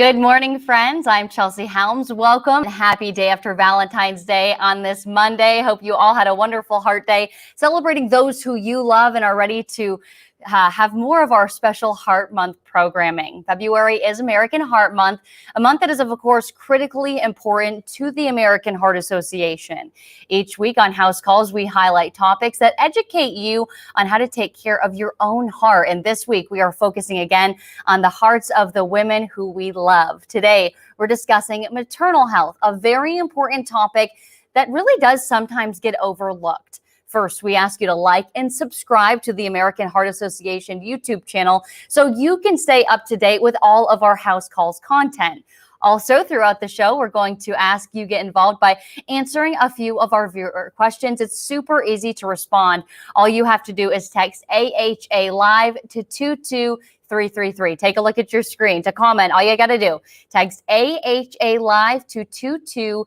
Good morning, friends. I'm Chelsea Helms. Welcome. Happy day after Valentine's Day on this Monday. Hope you all had a wonderful Heart Day, celebrating those who you love and are ready to have more of our special Heart Month programming. February is American Heart Month, a month that is, of course, critically important to the American Heart Association. Each week on House Calls, we highlight topics that educate you on how to take care of your own heart. And this week, we are focusing again on the hearts of the women who we love. Today, we're discussing maternal health, a very important topic that really does sometimes get overlooked. First, we ask you to like and subscribe to the American Heart Association YouTube channel so you can stay up to date with all of our House Calls content. Also, throughout the show, we're going to ask you get involved by answering a few of our viewer questions. It's super easy to respond. All you have to do is text AHA Live to 22333. Take a look at your screen. To comment, all you got to do, text AHA Live to 22333.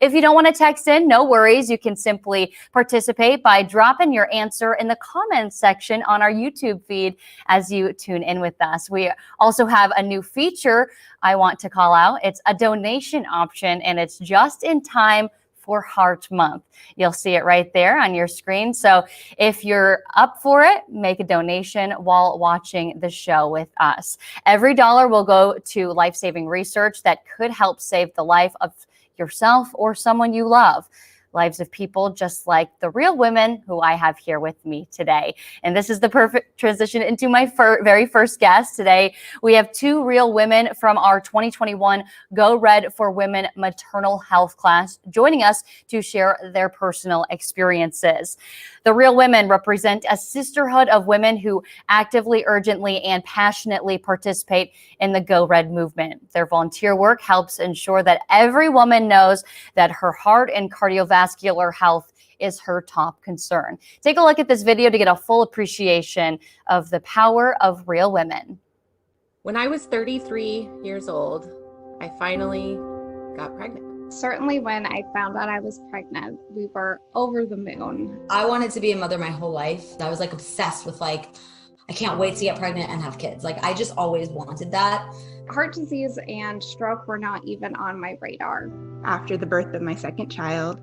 If you don't want to text in, no worries. You can simply participate by dropping your answer in the comments section on our YouTube feed as you tune in with us. We also have a new feature I want to call out. It's a donation option, and it's just in time for Heart Month. You'll see it right there on your screen. So if you're up for it, make a donation while watching the show with us. Every dollar will go to life-saving research that could help save the life of yourself or someone you love. Lives of people just like the real women who I have here with me today. And this is the perfect transition into my very first guest. Today, we have two real women from our 2021 Go Red for Women maternal health class joining us to share their personal experiences. The real women represent a sisterhood of women who actively, urgently, and passionately participate in the Go Red movement. Their volunteer work helps ensure that every woman knows that her heart and cardiovascular health is her top concern. Take a look at this video to get a full appreciation of the power of real women. When I was 33 years old, I finally got pregnant. Certainly when I found out I was pregnant, we were over the moon. I wanted to be a mother my whole life. I was obsessed with I can't wait to get pregnant and have kids. I just always wanted that. Heart disease and stroke were not even on my radar. After the birth of my second child,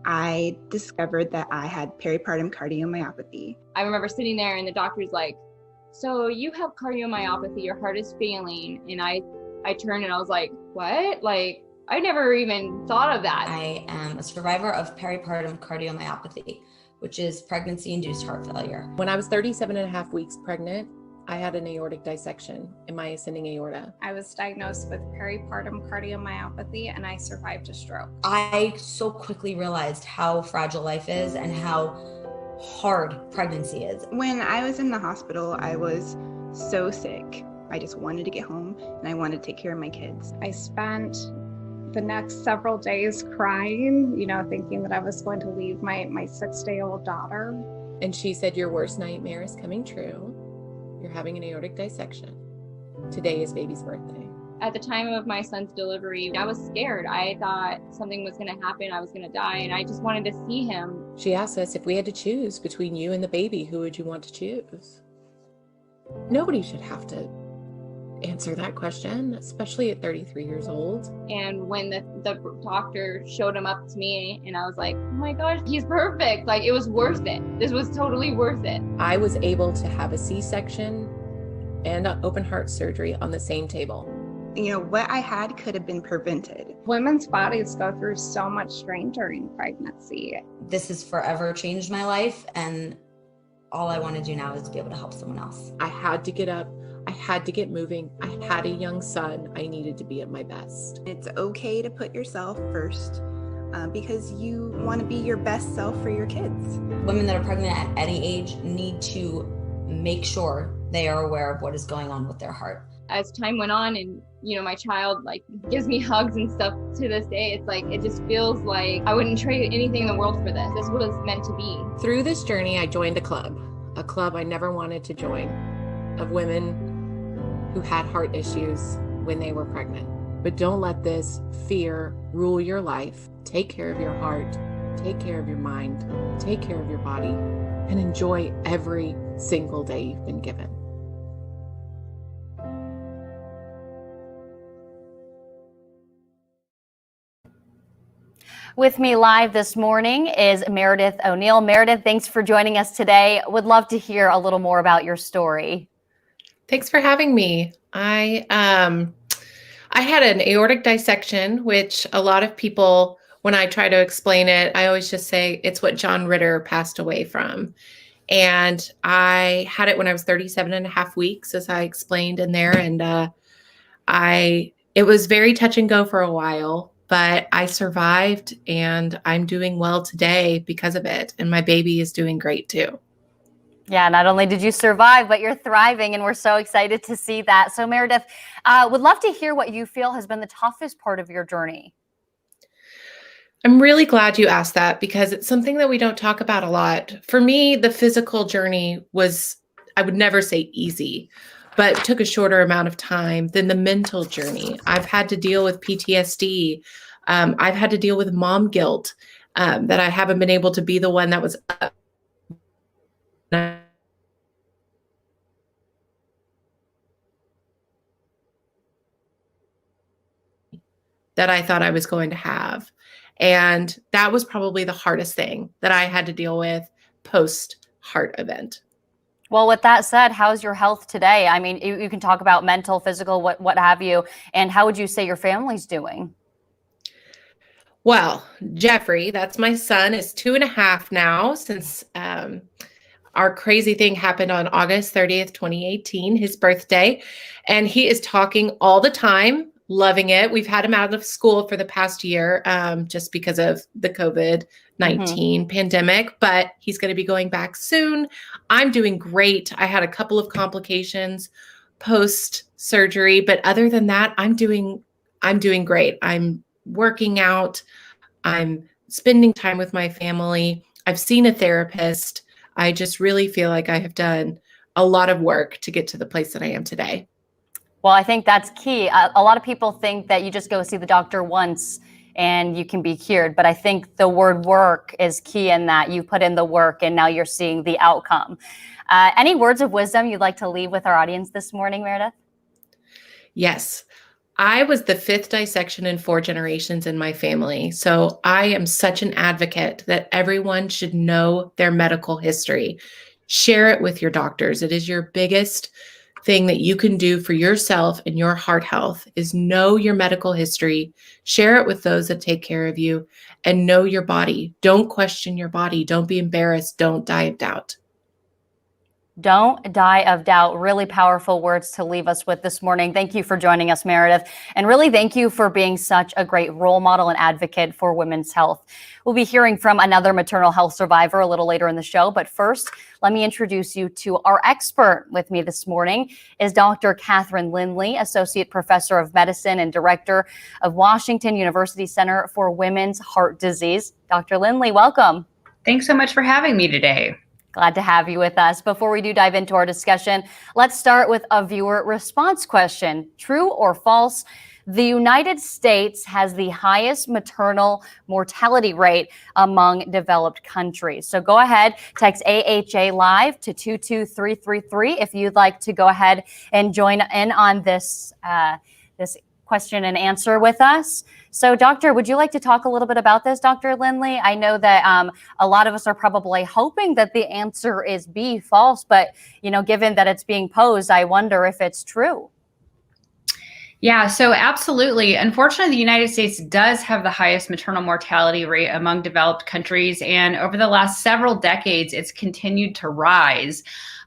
I discovered that I had peripartum cardiomyopathy. I remember sitting there and the doctor's like, so you have cardiomyopathy, your heart is failing. And I turned and I was like, what? I never even thought of that. I am a survivor of peripartum cardiomyopathy, which is pregnancy-induced heart failure. When I was 37 and a half weeks pregnant, I had an aortic dissection in my ascending aorta. I was diagnosed with peripartum cardiomyopathy and I survived a stroke. I so quickly realized how fragile life is and how hard pregnancy is. When I was in the hospital, I was so sick. I just wanted to get home and I wanted to take care of my kids. I spent the next several days crying, thinking that I was going to leave my 6-day-old daughter. And she said, your worst nightmare is coming true. You're having an aortic dissection. Today is baby's birthday. At the time of my son's delivery, I was scared. I thought something was going to happen. I was going to die, and I just wanted to see him. She asked us if we had to choose between you and the baby, who would you want to choose? Nobody should have to answer that question, especially at 33 years old. And when the doctor showed him up to me, and I was like, oh my gosh, he's perfect. It was worth it. This was totally worth it. I was able to have a C-section and an open heart surgery on the same table. What I had could have been prevented. Women's bodies go through so much strain during pregnancy. This has forever changed my life, and all I want to do now is to be able to help someone else. I had to get up. I had to get moving. I had a young son. I needed to be at my best. It's okay to put yourself first because you want to be your best self for your kids. Women that are pregnant at any age need to make sure they are aware of what is going on with their heart. As time went on and, my child gives me hugs and stuff to this day, it's it just feels like I wouldn't trade anything in the world for this. This was meant to be. Through this journey, I joined a club I never wanted to join, of women who had heart issues when they were pregnant. But don't let this fear rule your life. Take care of your heart, take care of your mind, take care of your body, and enjoy every single day you've been given. With me live this morning is Meredith O'Neill. Meredith, thanks for joining us today. Would love to hear a little more about your story. Thanks for having me. I had an aortic dissection, which a lot of people, when I try to explain it, I always just say it's what John Ritter passed away from. And I had it when I was 37 and a half weeks, as I explained in there. And it was very touch and go for a while, but I survived and I'm doing well today because of it. And my baby is doing great too. Yeah, not only did you survive, but you're thriving, and we're so excited to see that. So Meredith, would love to hear what you feel has been the toughest part of your journey. I'm really glad you asked that because it's something that we don't talk about a lot. For me, the physical journey was, I would never say easy, but took a shorter amount of time than the mental journey. I've had to deal with PTSD. I've had to deal with mom guilt, that I haven't been able to be the one that was up. That I thought I was going to have. And that was probably the hardest thing that I had to deal with post heart event. Well, with that said, how's your health today? I mean, you can talk about mental, physical, what have you. And how would you say your family's doing? Well, Jeffrey, that's my son, is 2.5 now since our crazy thing happened on August 30th, 2018, his birthday. And he is talking all the time. Loving it. We've had him out of school for the past year, just because of the COVID-19 pandemic, but he's going to be going back soon. I'm doing great. I had a couple of complications post surgery, but other than that, I'm doing great. I'm working out. I'm spending time with my family. I've seen a therapist. I just really feel like I have done a lot of work to get to the place that I am today. Well, I think that's key. A lot of people think that you just go see the doctor once and you can be cured. But I think the word work is key in that you put in the work and now you're seeing the outcome. Any words of wisdom you'd like to leave with our audience this morning, Meredith? Yes. I was the 5th dissection in 4 generations in my family. So I am such an advocate that everyone should know their medical history. Share it with your doctors. It is your biggest thing that you can do for yourself and your heart health is know your medical history, share it with those that take care of you, and know your body. Don't question your body. Don't be embarrassed. Don't die of doubt. Don't die of doubt. Really powerful words to leave us with this morning. Thank you for joining us, Meredith. And really thank you for being such a great role model and advocate for women's health. We'll be hearing from another maternal health survivor a little later in the show. But first, let me introduce you to our expert. With me this morning is Dr. Catherine Lindley, Associate Professor of Medicine and Director of Washington University Center for Women's Heart Disease. Dr. Lindley, welcome. Thanks so much for having me today. Glad to have you with us. Before we do dive into our discussion, let's start with a viewer response question. True or false? The United States has the highest maternal mortality rate among developed countries. So go ahead, text AHA Live to 22333 if you'd like to go ahead and join in on this question and answer with us. So doctor, would you like to talk a little bit about this, Dr. Lindley? I know that a lot of us are probably hoping that the answer is B, false, but given that it's being posed, I wonder if it's true. Yeah, so absolutely. Unfortunately, the United States does have the highest maternal mortality rate among developed countries. And over the last several decades, it's continued to rise.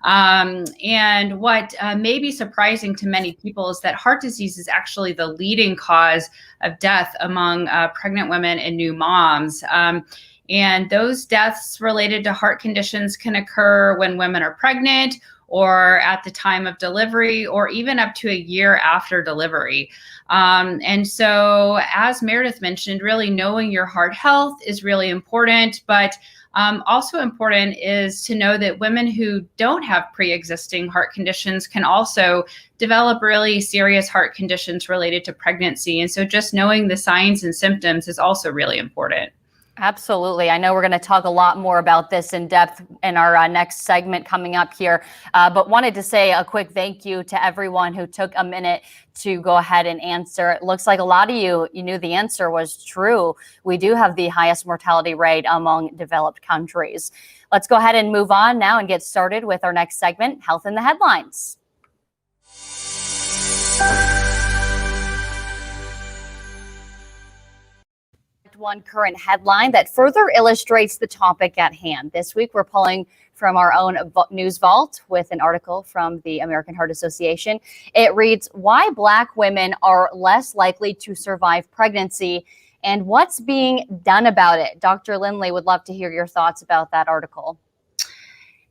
And what may be surprising to many people is that heart disease is actually the leading cause of death among pregnant women and new moms. And those deaths related to heart conditions can occur when women are pregnant or at the time of delivery, or even up to a year after delivery. And so, as Meredith mentioned, really knowing your heart health is really important, but also important is to know that women who don't have pre-existing heart conditions can also develop really serious heart conditions related to pregnancy. And so just knowing the signs and symptoms is also really important. Absolutely. I know we're going to talk a lot more about this in depth in our next segment coming up here, but wanted to say a quick thank you to everyone who took a minute to go ahead and answer. It looks like a lot of you knew the answer was true. We do have the highest mortality rate among developed countries. Let's go ahead and move on now and get started with our next segment, Health in the Headlines. One current headline that further illustrates the topic at hand. This week, we're pulling from our own news vault with an article from the American Heart Association. It reads, "Why Black women are less likely to survive pregnancy and what's being done about it." Dr. Lindley, would love to hear your thoughts about that article.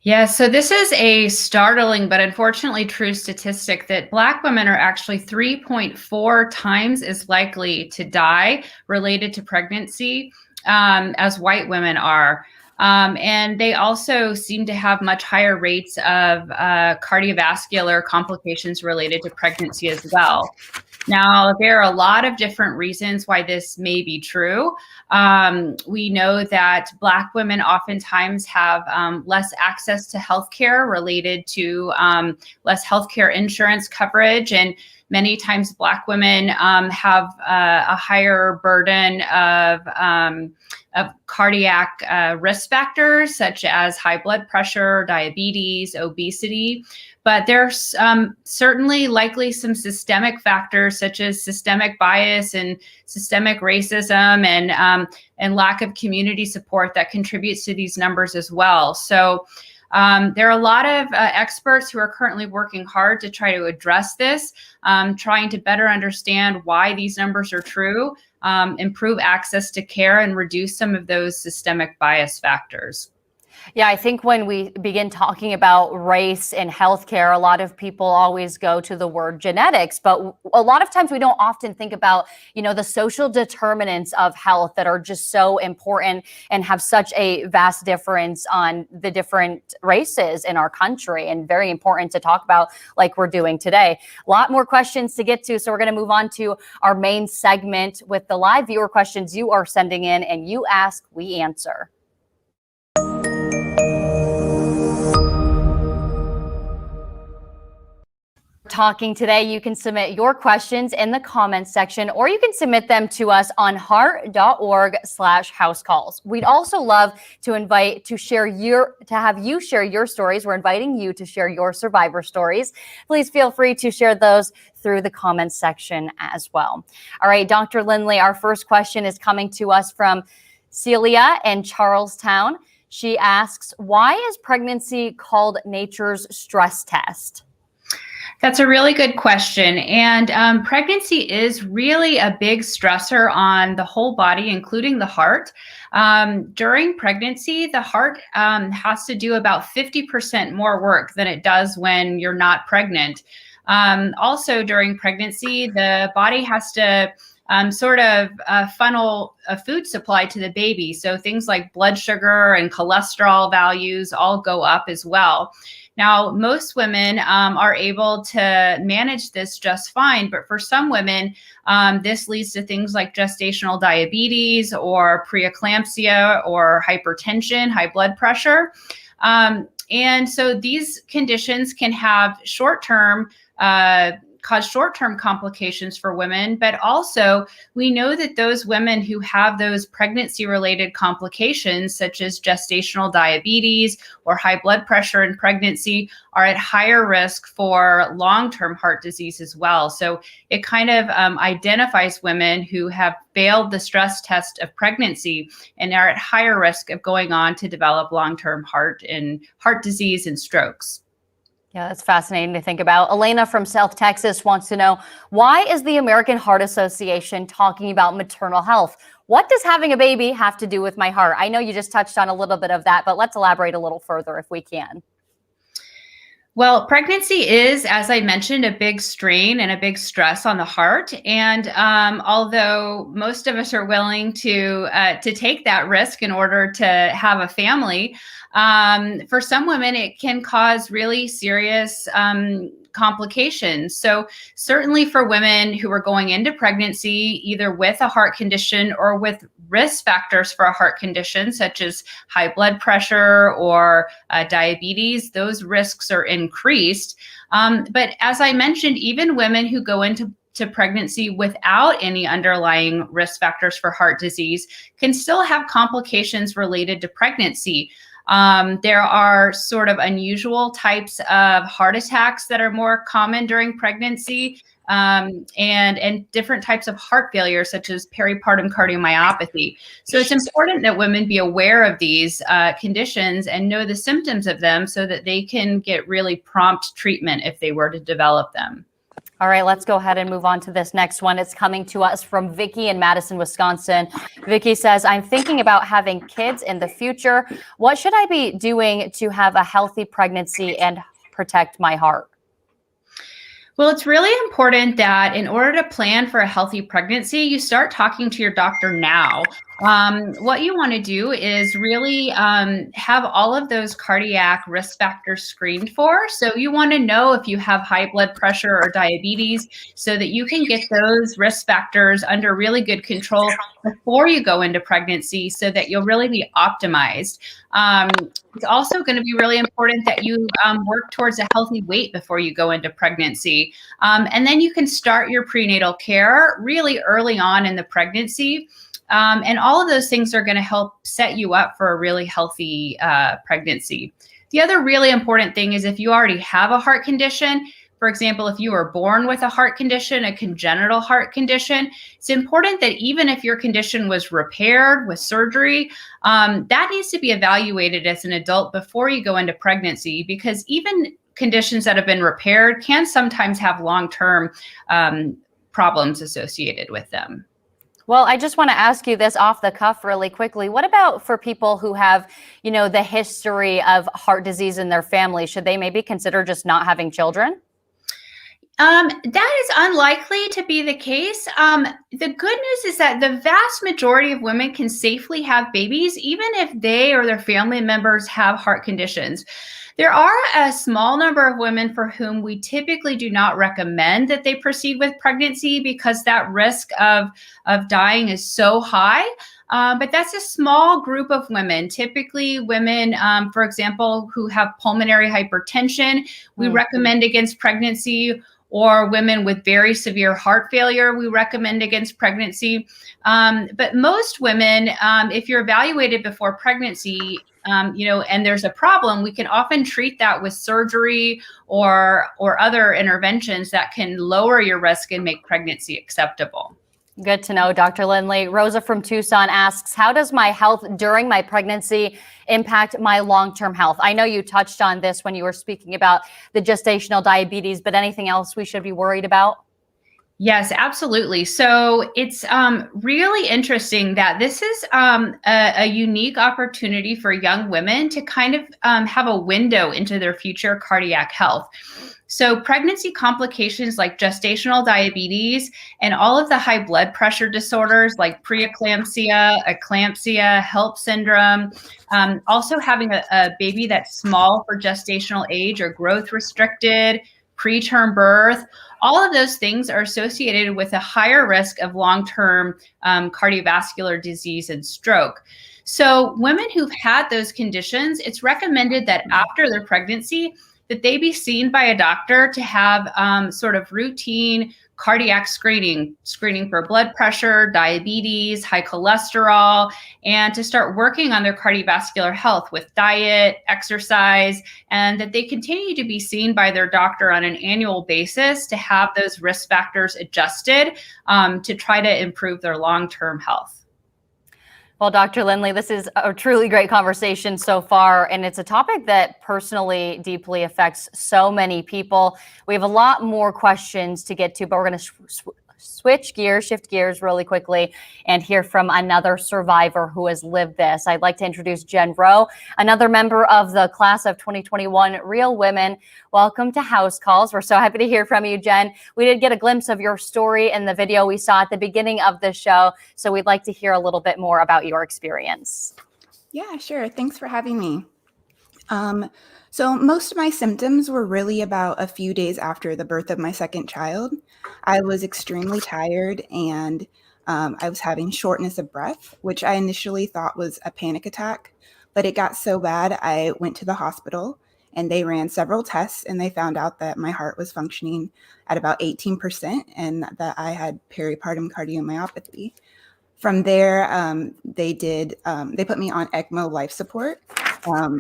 Yeah, so this is a startling but unfortunately true statistic that Black women are actually 3.4 times as likely to die related to pregnancy as white women are. And they also seem to have much higher rates of cardiovascular complications related to pregnancy as well. Now, there are a lot of different reasons why this may be true. We know that Black women oftentimes have less access to healthcare related to less healthcare insurance coverage, and many times Black women have a higher burden of cardiac risk factors such as high blood pressure, diabetes, obesity. But there's certainly likely some systemic factors such as systemic bias and systemic racism and lack of community support that contributes to these numbers as well. So there are a lot of experts who are currently working hard to try to address this, trying to better understand why these numbers are true, improve access to care, and reduce some of those systemic bias factors. Yeah, I think when we begin talking about race in healthcare, a lot of people always go to the word genetics, but a lot of times we don't often think about, the social determinants of health that are just so important and have such a vast difference on the different races in our country, and very important to talk about like we're doing today. A lot more questions to get to, so we're going to move on to our main segment with the live viewer questions you are sending in, and you ask, we answer. Talking today, you can submit your questions in the comments section, or you can submit them to us on heart.org/housecalls. We'd also love to have you share your stories. We're inviting you to share your survivor stories. Please feel free to share those through the comments section as well. All right, Dr. Lindley, our first question is coming to us from Celia in Charlestown. She asks, why is pregnancy called nature's stress test? That's a really good question. And pregnancy is really a big stressor on the whole body, including the heart. During pregnancy, the heart has to do about 50% more work than it does when you're not pregnant. Also, during pregnancy, the body has to funnel a food supply to the baby. So things like blood sugar and cholesterol values all go up as well. Now, most women are able to manage this just fine, but for some women, this leads to things like gestational diabetes or preeclampsia or hypertension, high blood pressure. And so these conditions can have cause short-term complications for women, but also we know that those women who have those pregnancy-related complications, such as gestational diabetes or high blood pressure in pregnancy, are at higher risk for long-term heart disease as well. So it kind of identifies women who have failed the stress test of pregnancy and are at higher risk of going on to develop long-term heart disease and strokes. Yeah, that's fascinating to think about. Elena from South Texas wants to know, why is the American Heart Association talking about maternal health? What does having a baby have to do with my heart? I know you just touched on a little bit of that, but let's elaborate a little further if we can. Well, pregnancy is, as I mentioned, a big strain and a big stress on the heart. And although most of us are willing to take that risk in order to have a family, for some women, it can cause really serious complications. So certainly for women who are going into pregnancy, either with a heart condition or with risk factors for a heart condition, such as high blood pressure or diabetes, those risks are increased. But as I mentioned, even women who go into pregnancy without any underlying risk factors for heart disease can still have complications related to pregnancy. There are sort of unusual types of heart attacks that are more common during pregnancy, and different types of heart failure, such as peripartum cardiomyopathy. So it's important that women be aware of these conditions and know the symptoms of them so that they can get really prompt treatment if they were to develop them. All right, let's go ahead and move on to this next one. It's coming to us from Vicky in Madison, Wisconsin. Vicky says, I'm thinking about having kids in the future. What should I be doing to have a healthy pregnancy and protect my heart? Well, it's really important that in order to plan for a healthy pregnancy, you start talking to your doctor now. What you want to do is really have all of those cardiac risk factors screened for. So you want to know if you have high blood pressure or diabetes so that you can get those risk factors under really good control before you go into pregnancy so that you'll really be optimized. It's also going to be really important that you work towards a healthy weight before you go into pregnancy. And then you can start your prenatal care really early on in the pregnancy. And all of those things are going to help set you up for a really healthy pregnancy. The other really important thing is if you already have a heart condition, for example, if you were born with a heart condition, a congenital heart condition, it's important that even if your condition was repaired with surgery, that needs to be evaluated as an adult before you go into pregnancy, because even conditions that have been repaired can sometimes have long-term problems associated with them. Well, I just want to ask you this off the cuff really quickly. What about for people who have, the history of heart disease in their family? Should they maybe consider just not having children? That is unlikely to be the case. The good news is that the vast majority of women can safely have babies, even if they or their family members have heart conditions. There are a small number of women for whom we typically do not recommend that they proceed with pregnancy because that risk of dying is so high. But that's a small group of women, typically women, for example, who have pulmonary hypertension. We recommend against pregnancy, or women with very severe heart failure, we recommend against pregnancy. But most women, if you're evaluated before pregnancy, and there's a problem, we can often treat that with surgery or other interventions that can lower your risk and make pregnancy acceptable. Good to know, Dr. Lindley. Rosa from Tucson asks, how does my health during my pregnancy impact my long-term health? I know you touched on this when you were speaking about the gestational diabetes, but anything else we should be worried about? Yes, absolutely. So it's really interesting that this is a unique opportunity for young women to kind of have a window into their future cardiac health. So pregnancy complications like gestational diabetes and all of the high blood pressure disorders like preeclampsia, eclampsia, HELLP syndrome, also having a baby that's small for gestational age or growth restricted, preterm birth, all of those things are associated with a higher risk of long-term cardiovascular disease and stroke. So women who've had those conditions, it's recommended that after their pregnancy, that they be seen by a doctor to have sort of routine cardiac screening for blood pressure, diabetes, high cholesterol, and to start working on their cardiovascular health with diet, exercise, and that they continue to be seen by their doctor on an annual basis to have those risk factors adjusted to try to improve their long-term health. Well, Dr. Lindley, this is a truly great conversation so far, and it's a topic that personally deeply affects so many people. We have a lot more questions to get to, but we're going to shift gears really quickly and hear from another survivor who has lived this. I'd like to introduce Jen Rowe, another member of the class of 2021 Real Women. Welcome to House Calls. We're so happy to hear from you, Jen. We did get a glimpse of your story in the video we saw at the beginning of the show, so we'd like to hear a little bit more about your experience. Yeah, sure. Thanks for having me. So most of my symptoms were really about a few days after the birth of my second child. I was extremely tired and I was having shortness of breath, which I initially thought was a panic attack, but it got so bad I went to the hospital and they ran several tests and they found out that my heart was functioning at about 18% and that I had peripartum cardiomyopathy. From there, they put me on ECMO life support,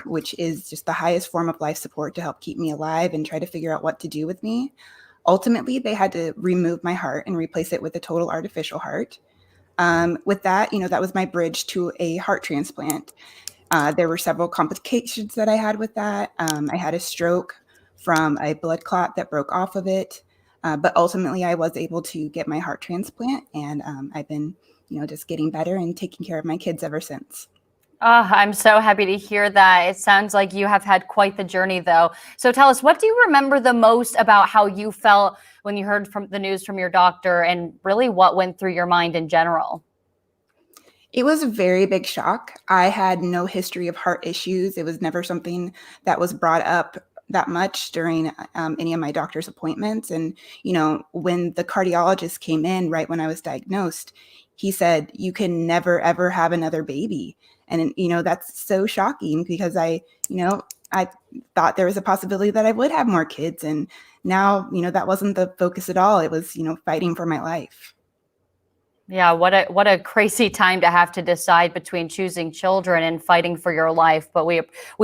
which is just the highest form of life support to help keep me alive and try to figure out what to do with me. Ultimately, they had to remove my heart and replace it with a total artificial heart. With that, that was my bridge to a heart transplant. There were several complications that I had with that. I had a stroke from a blood clot that broke off of it. But ultimately, I was able to get my heart transplant, and I've been just getting better and taking care of my kids ever since. Oh, I'm so happy to hear that. It sounds like you have had quite the journey, though. So tell us, what do you remember the most about how you felt when you heard from the news from your doctor, and really what went through your mind in general? It was a very big shock. I had no history of heart issues. It was never something that was brought up that much during any of my doctor's appointments. And, when the cardiologist came in right when I was diagnosed, he said, "You can never, ever have another baby." And, that's so shocking because I thought there was a possibility that I would have more kids. And now, that wasn't the focus at all. It was, fighting for my life. Yeah, what a crazy time to have to decide between choosing children and fighting for your life. But we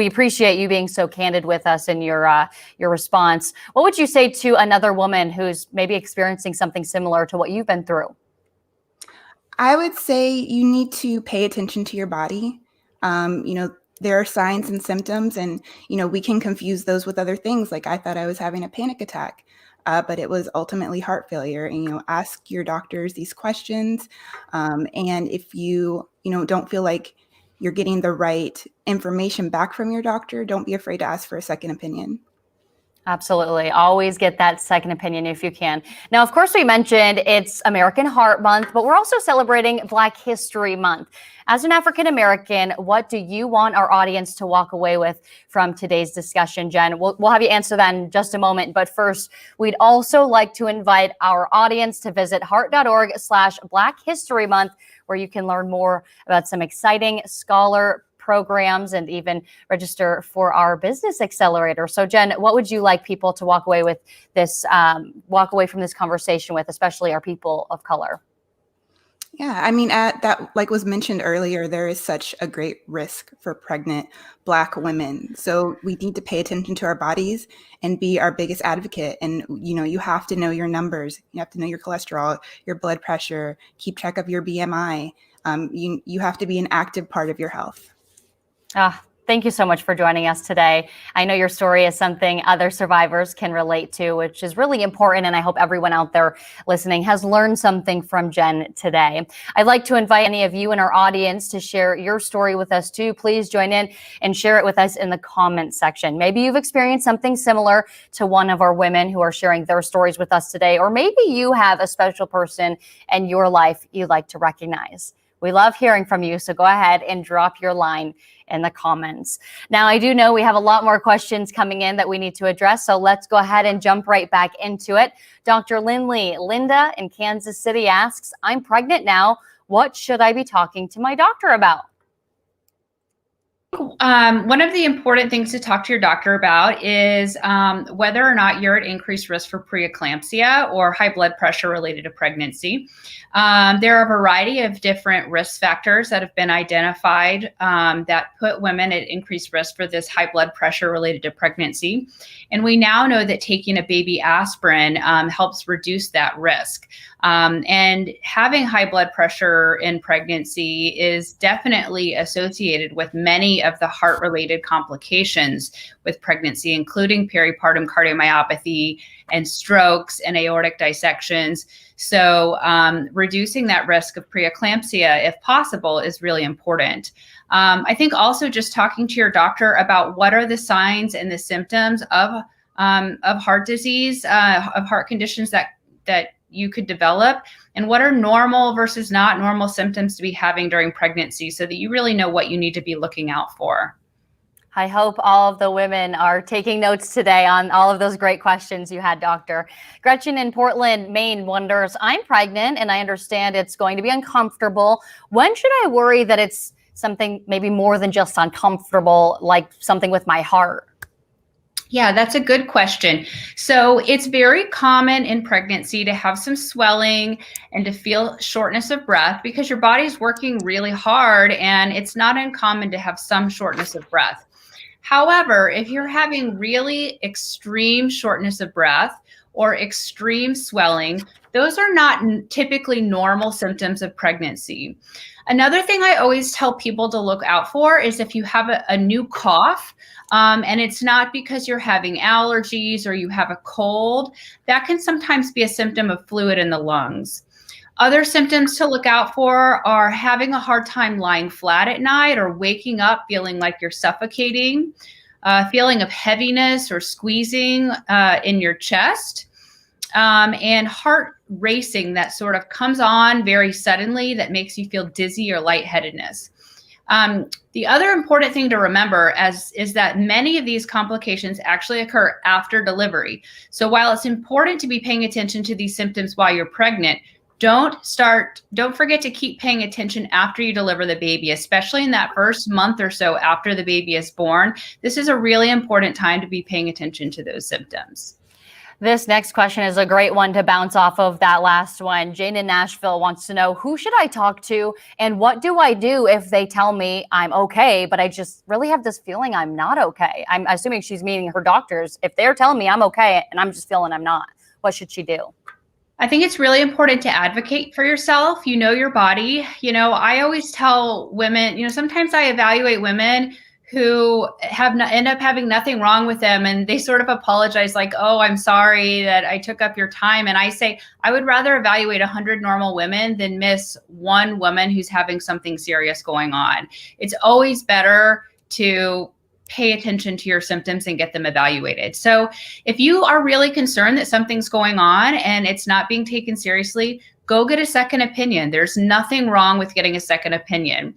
appreciate you being so candid with us in your response. What would you say to another woman who's maybe experiencing something similar to what you've been through? I would say you need to pay attention to your body. There are signs and symptoms, and we can confuse those with other things. Like I thought I was having a panic attack, but it was ultimately heart failure. And ask your doctors these questions, and if you don't feel like you're getting the right information back from your doctor, don't be afraid to ask for a second opinion. Absolutely. Always get that second opinion if you can. Now, of course, we mentioned it's American Heart Month, but we're also celebrating Black History Month. As an African American, what do you want our audience to walk away with from today's discussion, Jen? We'll have you answer that in just a moment. But first, we'd also like to invite our audience to visit heart.org/Black History Month, where you can learn more about some exciting scholar programs and even register for our business accelerator. So Jen, what would you like people to walk away with walk away from this conversation with, especially our people of color? Yeah, I mean, at that, like was mentioned earlier, there is such a great risk for pregnant Black women. So we need to pay attention to our bodies and be our biggest advocate. And, you have to know your numbers. You have to know your cholesterol, your blood pressure, keep track of your BMI. You have to be an active part of your health. Thank you so much for joining us today. I know your story is something other survivors can relate to, which is really important. And I hope everyone out there listening has learned something from Jen today. I'd like to invite any of you in our audience to share your story with us too. Please join in and share it with us in the comments section. Maybe you've experienced something similar to one of our women who are sharing their stories with us today, or maybe you have a special person in your life you'd like to recognize. We love hearing from you, so go ahead and drop your line in the comments. Now, I do know we have a lot more questions coming in that we need to address, so let's go ahead and jump right back into it. Dr. Lindley, Linda in Kansas City asks, I'm pregnant now. What should I be talking to my doctor about? One of the important things to talk to your doctor about is whether or not you're at increased risk for preeclampsia or high blood pressure related to pregnancy. There are a variety of different risk factors that have been identified that put women at increased risk for this high blood pressure related to pregnancy. And we now know that taking a baby aspirin helps reduce that risk. And having high blood pressure in pregnancy is definitely associated with many of the heart-related complications with pregnancy, including peripartum cardiomyopathy and strokes and aortic dissections. So reducing that risk of preeclampsia, if possible, is really important. I think also just talking to your doctor about what are the signs and the symptoms of heart disease, of heart conditions that you could develop, and what are normal versus not normal symptoms to be having during pregnancy so that you really know what you need to be looking out for. I hope all of the women are taking notes today on all of those great questions you had, Doctor. Gretchen in Portland, Maine wonders, I'm pregnant and I understand it's going to be uncomfortable. When should I worry that it's something maybe more than just uncomfortable, like something with my heart? Yeah, that's a good question. So it's very common in pregnancy to have some swelling and to feel shortness of breath because your body's working really hard, and it's not uncommon to have some shortness of breath. However, if you're having really extreme shortness of breath or extreme swelling, those are not typically normal symptoms of pregnancy. Another thing I always tell people to look out for is if you have a new cough, and it's not because you're having allergies or you have a cold, that can sometimes be a symptom of fluid in the lungs. Other symptoms to look out for are having a hard time lying flat at night or waking up feeling like you're suffocating, feeling of heaviness or squeezing in your chest, and heart racing that sort of comes on very suddenly that makes you feel dizzy or lightheadedness. The other important thing to remember is that many of these complications actually occur after delivery. So while it's important to be paying attention to these symptoms while you're pregnant, don't forget to keep paying attention after you deliver the baby, especially in that first month or so after the baby is born. This is a really important time to be paying attention to those symptoms. This next question is a great one to bounce off of that last one. Jane in Nashville wants to know, who should I talk to and what do I do if they tell me I'm okay, but I just really have this feeling I'm not okay? I'm assuming she's meaning her doctors. If they're telling me I'm okay and I'm just feeling I'm not, what should she do? I think it's really important to advocate for yourself. You know your body. I always tell women, sometimes I evaluate women who end up having nothing wrong with them, and they sort of apologize like, oh, I'm sorry that I took up your time. And I say, I would rather evaluate 100 normal women than miss one woman who's having something serious going on. It's always better to pay attention to your symptoms and get them evaluated. So if you are really concerned that something's going on and it's not being taken seriously, go get a second opinion. There's nothing wrong with getting a second opinion.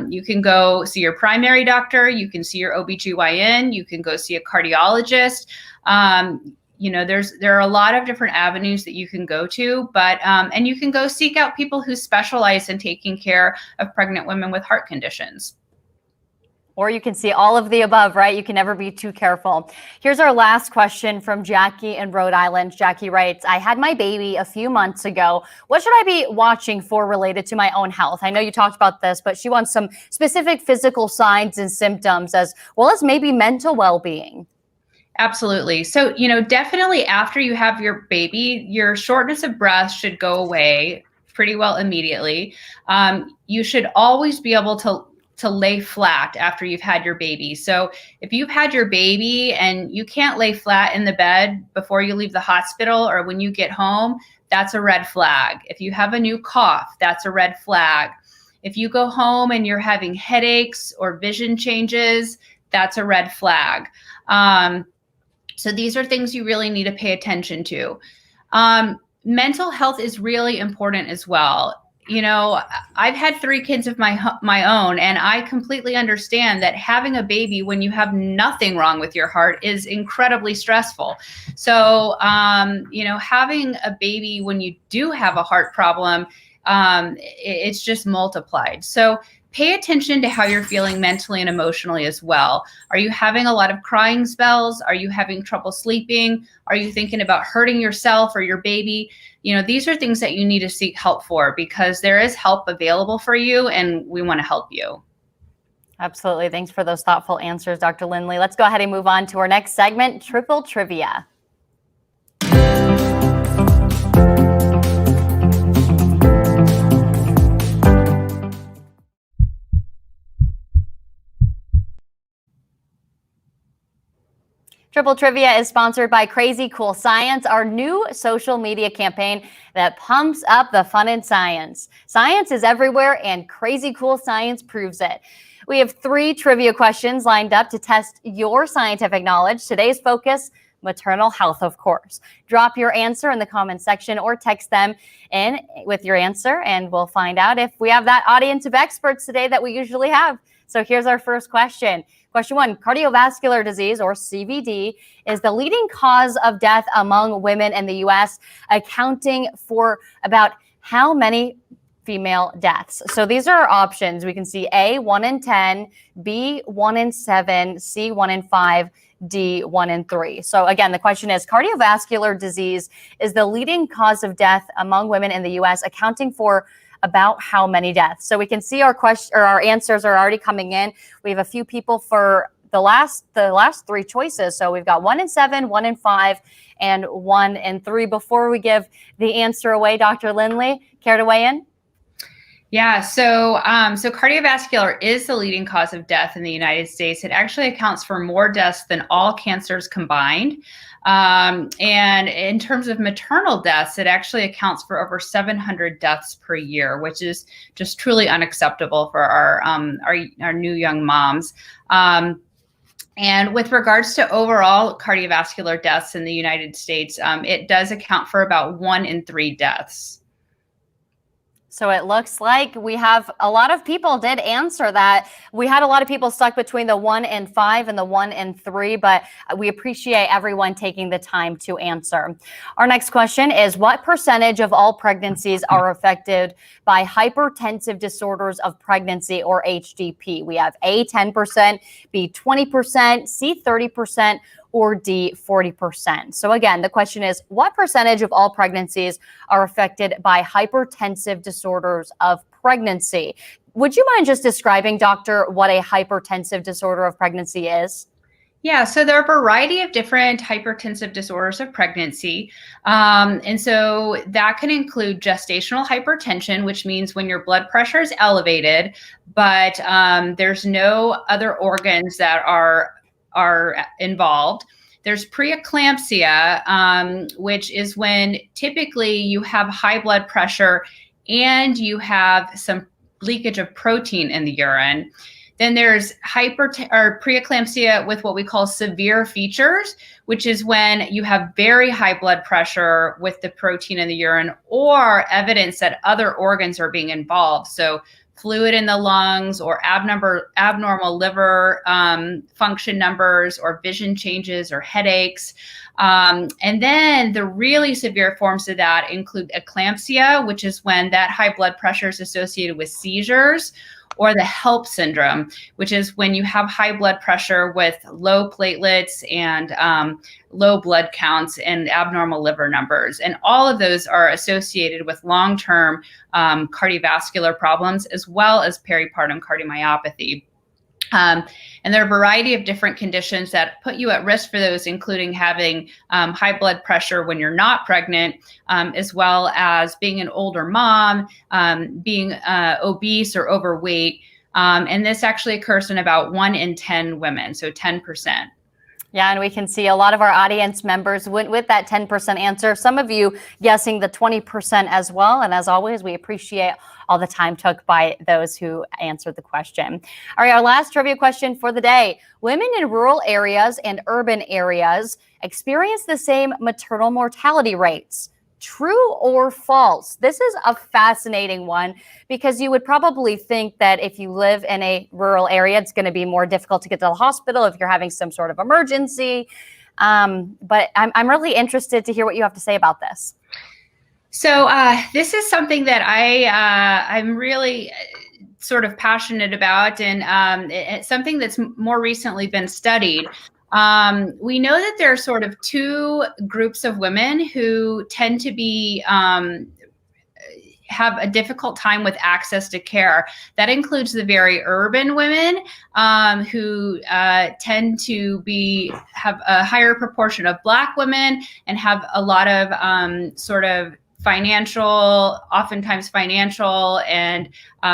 You can go see your primary doctor, you can see your OBGYN, you can go see a cardiologist. There are a lot of different avenues that you can go to, but and you can go seek out people who specialize in taking care of pregnant women with heart conditions. Or you can see all of the above, right? You can never be too careful. Here's our last question from Jackie in Rhode Island. Jackie writes, I had my baby a few months ago. What should I be watching for related to my own health? I know you talked about this, but she wants some specific physical signs and symptoms as well as maybe mental well-being. Absolutely. So, definitely after you have your baby, your shortness of breath should go away pretty well immediately. You should always be able to lay flat after you've had your baby. So if you've had your baby and you can't lay flat in the bed before you leave the hospital or when you get home, that's a red flag. If you have a new cough, that's a red flag. If you go home and you're having headaches or vision changes, that's a red flag. So these are things you really need to pay attention to. Mental health is really important as well. I've had 3 kids of my own, and I completely understand that having a baby when you have nothing wrong with your heart is incredibly stressful. So, having a baby when you do have a heart problem, it's just multiplied. So pay attention to how you're feeling mentally and emotionally as well. Are you having a lot of crying spells? Are you having trouble sleeping? Are you thinking about hurting yourself or your baby? These are things that you need to seek help for because there is help available for you and we want to help you. Absolutely. Thanks for those thoughtful answers, Dr. Lindley. Let's go ahead and move on to our next segment, Triple Trivia. Triple Trivia is sponsored by Crazy Cool Science, our new social media campaign that pumps up the fun in science. Science is everywhere, and Crazy Cool Science proves it. We have 3 trivia questions lined up to test your scientific knowledge. Today's focus, maternal health, of course. Drop your answer in the comment section or text them in with your answer, and we'll find out if we have that audience of experts today that we usually have. So here's our first question. Question 1, cardiovascular disease, or CVD, is the leading cause of death among women in the U.S., accounting for about how many female deaths? So these are our options. We can see A, 1 in 10, B, 1 in 7, C, 1 in 5, D, 1 in 3. So again, the question is, cardiovascular disease is the leading cause of death among women in the U.S., accounting for about how many deaths? So we can see our question, or our answers are already coming in. We have a few people for the last 3 choices. So we've got 1 in 7, 1 in 5, and 1 in 3. Before we give the answer away, Dr. Lindley, care to weigh in? Yeah, so cardiovascular is the leading cause of death in the United States. It actually accounts for more deaths than all cancers combined. And in terms of maternal deaths, it actually accounts for over 700 deaths per year, which is just truly unacceptable for our new young moms. And with regards to overall cardiovascular deaths in the United States, it does account for about 1 in 3 deaths. So it looks like we have a lot of people did answer that. We had a lot of people stuck between the 1 in 5 and the 1 in 3, but we appreciate everyone taking the time to answer. Our next question is, what percentage of all pregnancies are affected by hypertensive disorders of pregnancy, or HDP? We have A, 10%, B, 20%, C, 30%, or D, 40%. So again, the question is, what percentage of all pregnancies are affected by hypertensive disorders of pregnancy? Would you mind just describing, doctor, what a hypertensive disorder of pregnancy is? Yeah, so there are a variety of different hypertensive disorders of pregnancy. And so that can include gestational hypertension, which means when your blood pressure is elevated, but there's no other organs that are involved. There's preeclampsia, which is when typically you have high blood pressure and you have some leakage of protein in the urine. Then there's preeclampsia with what we call severe features, which is when you have very high blood pressure with the protein in the urine, or evidence that other organs are being involved. So fluid in the lungs, or abnormal liver function numbers, or vision changes, or headaches. And then the really severe forms of that include eclampsia, which is when that high blood pressure is associated with seizures, or the HELLP syndrome, which is when you have high blood pressure with low platelets and low blood counts and abnormal liver numbers. And all of those are associated with long-term cardiovascular problems, as well as peripartum cardiomyopathy. And there are a variety of different conditions that put you at risk for those, including having high blood pressure when you're not pregnant, as well as being an older mom, being obese or overweight. And this actually occurs in about 1 in 10 women, so 10%. Yeah, and we can see a lot of our audience members went with that 10% answer. Some of you guessing the 20% as well. And as always, we appreciate all the time took by those who answered the question. All right, our last trivia question for the day. Women in rural areas and urban areas experience the same maternal mortality rates. True or false? This is a fascinating one, because you would probably think that if you live in a rural area, it's going to be more difficult to get to the hospital if you're having some sort of emergency. But I'm really interested to hear what you have to say about this. So this is something that I'm really sort of passionate about, and it's something that's more recently been studied. We know that there are sort of 2 groups of women who tend to be have a difficult time with access to care. That includes the very urban women who tend to have a higher proportion of Black women and have a lot of sort of oftentimes financial and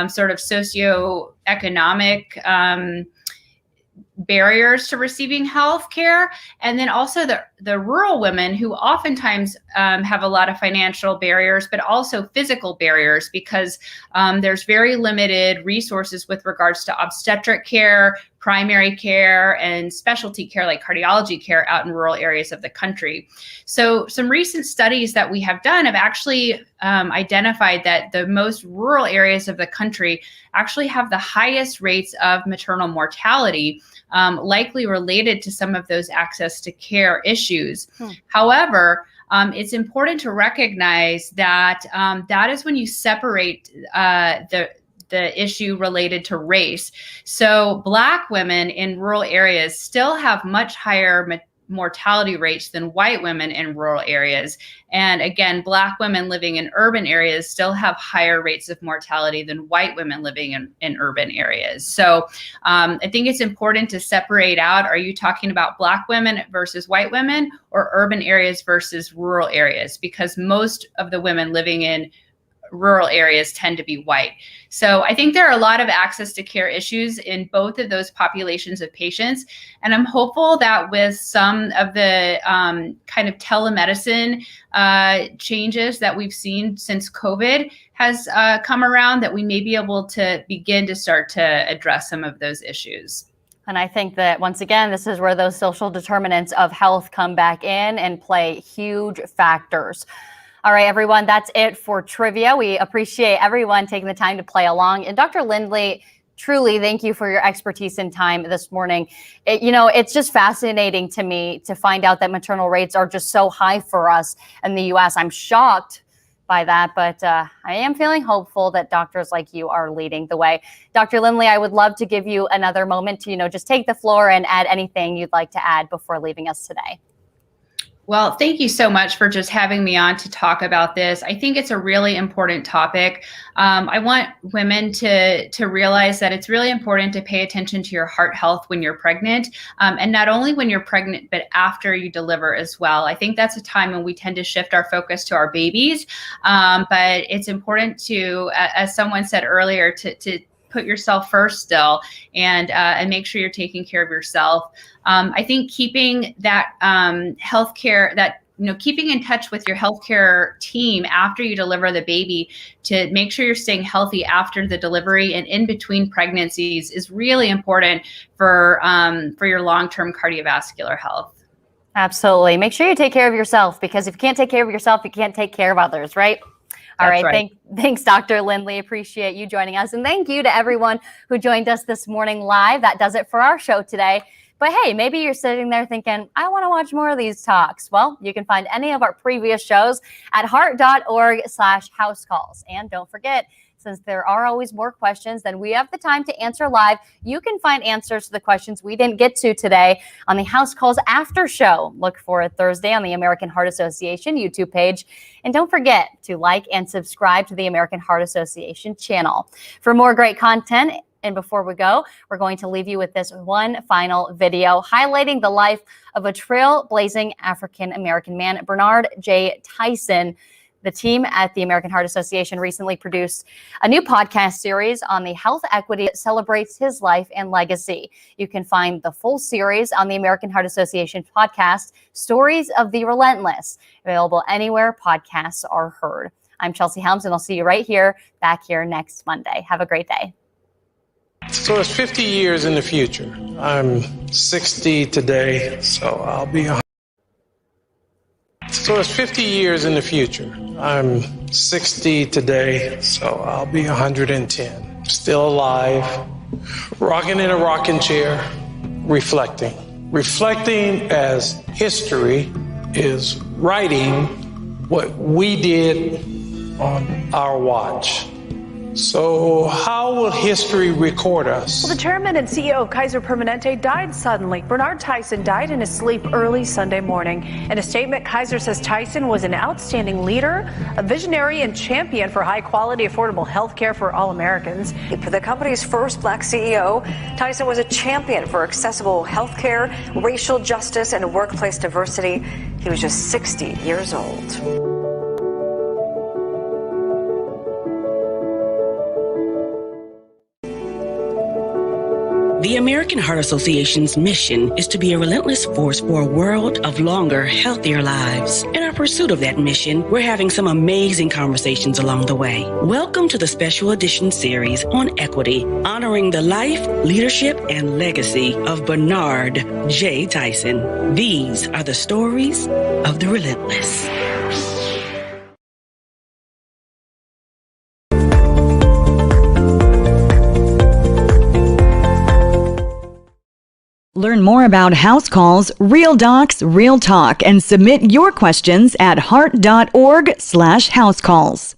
sort of socioeconomic barriers to receiving health care. And then also the rural women, who oftentimes have a lot of financial barriers, but also physical barriers, because there's very limited resources with regards to obstetric care, primary care and specialty care like cardiology care out in rural areas of the country. So some recent studies that we have done have actually identified that the most rural areas of the country actually have the highest rates of maternal mortality, likely related to some of those access to care issues. However, it's important to recognize that that is when you separate the issue related to race. So Black women in rural areas still have much higher mortality rates than white women in rural areas. And again, Black women living in urban areas still have higher rates of mortality than white women living in urban areas. So I think it's important to separate out, are you talking about Black women versus white women, or urban areas versus rural areas? Because most of the women living in rural areas tend to be white. So I think there are a lot of access to care issues in both of those populations of patients. And I'm hopeful that with some of the kind of telemedicine changes that we've seen since COVID has come around, that we may be able to begin to start to address some of those issues. And I think that once again, this is where those social determinants of health come back in and play huge factors. All right, everyone, that's it for trivia. We appreciate everyone taking the time to play along. And Dr. Lindley, truly, thank you for your expertise and time this morning. It's just fascinating to me to find out that maternal rates are just so high for us in the U.S. I'm shocked by that, but I am feeling hopeful that doctors like you are leading the way. Dr. Lindley, I would love to give you another moment to, just take the floor and add anything you'd like to add before leaving us today. Well, thank you so much for just having me on to talk about this. I think it's a really important topic. I want women to realize that it's really important to pay attention to your heart health when you're pregnant, and not only when you're pregnant, but after you deliver as well. I think that's a time when we tend to shift our focus to our babies, but it's important to, as someone said earlier, to put yourself first still and make sure you're taking care of yourself. I think keeping that healthcare, keeping in touch with your healthcare team after you deliver the baby to make sure you're staying healthy after the delivery and in between pregnancies is really important for your long-term cardiovascular health. Absolutely. Make sure you take care of yourself, because if you can't take care of yourself, you can't take care of others, right? All right. Thanks, Dr. Lindley. Appreciate you joining us. And thank you to everyone who joined us this morning live. That does it for our show today. But hey, maybe you're sitting there thinking, I want to watch more of these talks. Well, you can find any of our previous shows at heart.org/housecalls. And don't forget, since there are always more questions than we have the time to answer live, you can find answers to the questions we didn't get to today on the House Calls After Show. Look for it Thursday on the American Heart Association YouTube page. And don't forget to like and subscribe to the American Heart Association channel for more great content. And before we go, we're going to leave you with this one final video highlighting the life of a trailblazing African-American man, Bernard J. Tyson. The team at the American Heart Association recently produced a new podcast series on the health equity that celebrates his life and legacy. You can find the full series on the American Heart Association podcast, Stories of the Relentless, available anywhere podcasts are heard. I'm Chelsea Helms, and I'll see you back here next Monday. Have a great day. So it's 50 years in the future. I'm 60 today, so I'll be 100. So it's 50 years in the future. I'm 60 today, so I'll be 110. Still alive, rocking in a rocking chair, reflecting. Reflecting as history is writing what we did on our watch. So how will history record us? Well, the chairman and CEO of Kaiser Permanente died suddenly. Bernard Tyson died in his sleep early Sunday morning. In a statement, Kaiser says Tyson was an outstanding leader, a visionary and champion for high-quality, affordable health care for all Americans. For the company's first Black CEO, Tyson was a champion for accessible health care, racial justice, and workplace diversity. He was just 60 years old. The American Heart Association's mission is to be a relentless force for a world of longer, healthier lives. In our pursuit of that mission, we're having some amazing conversations along the way. Welcome to the special edition series on equity, honoring the life, leadership, and legacy of Bernard J. Tyson. These are the stories of the relentless. Learn more about House Calls, Real Docs, Real Talk, and submit your questions at heart.org/housecalls.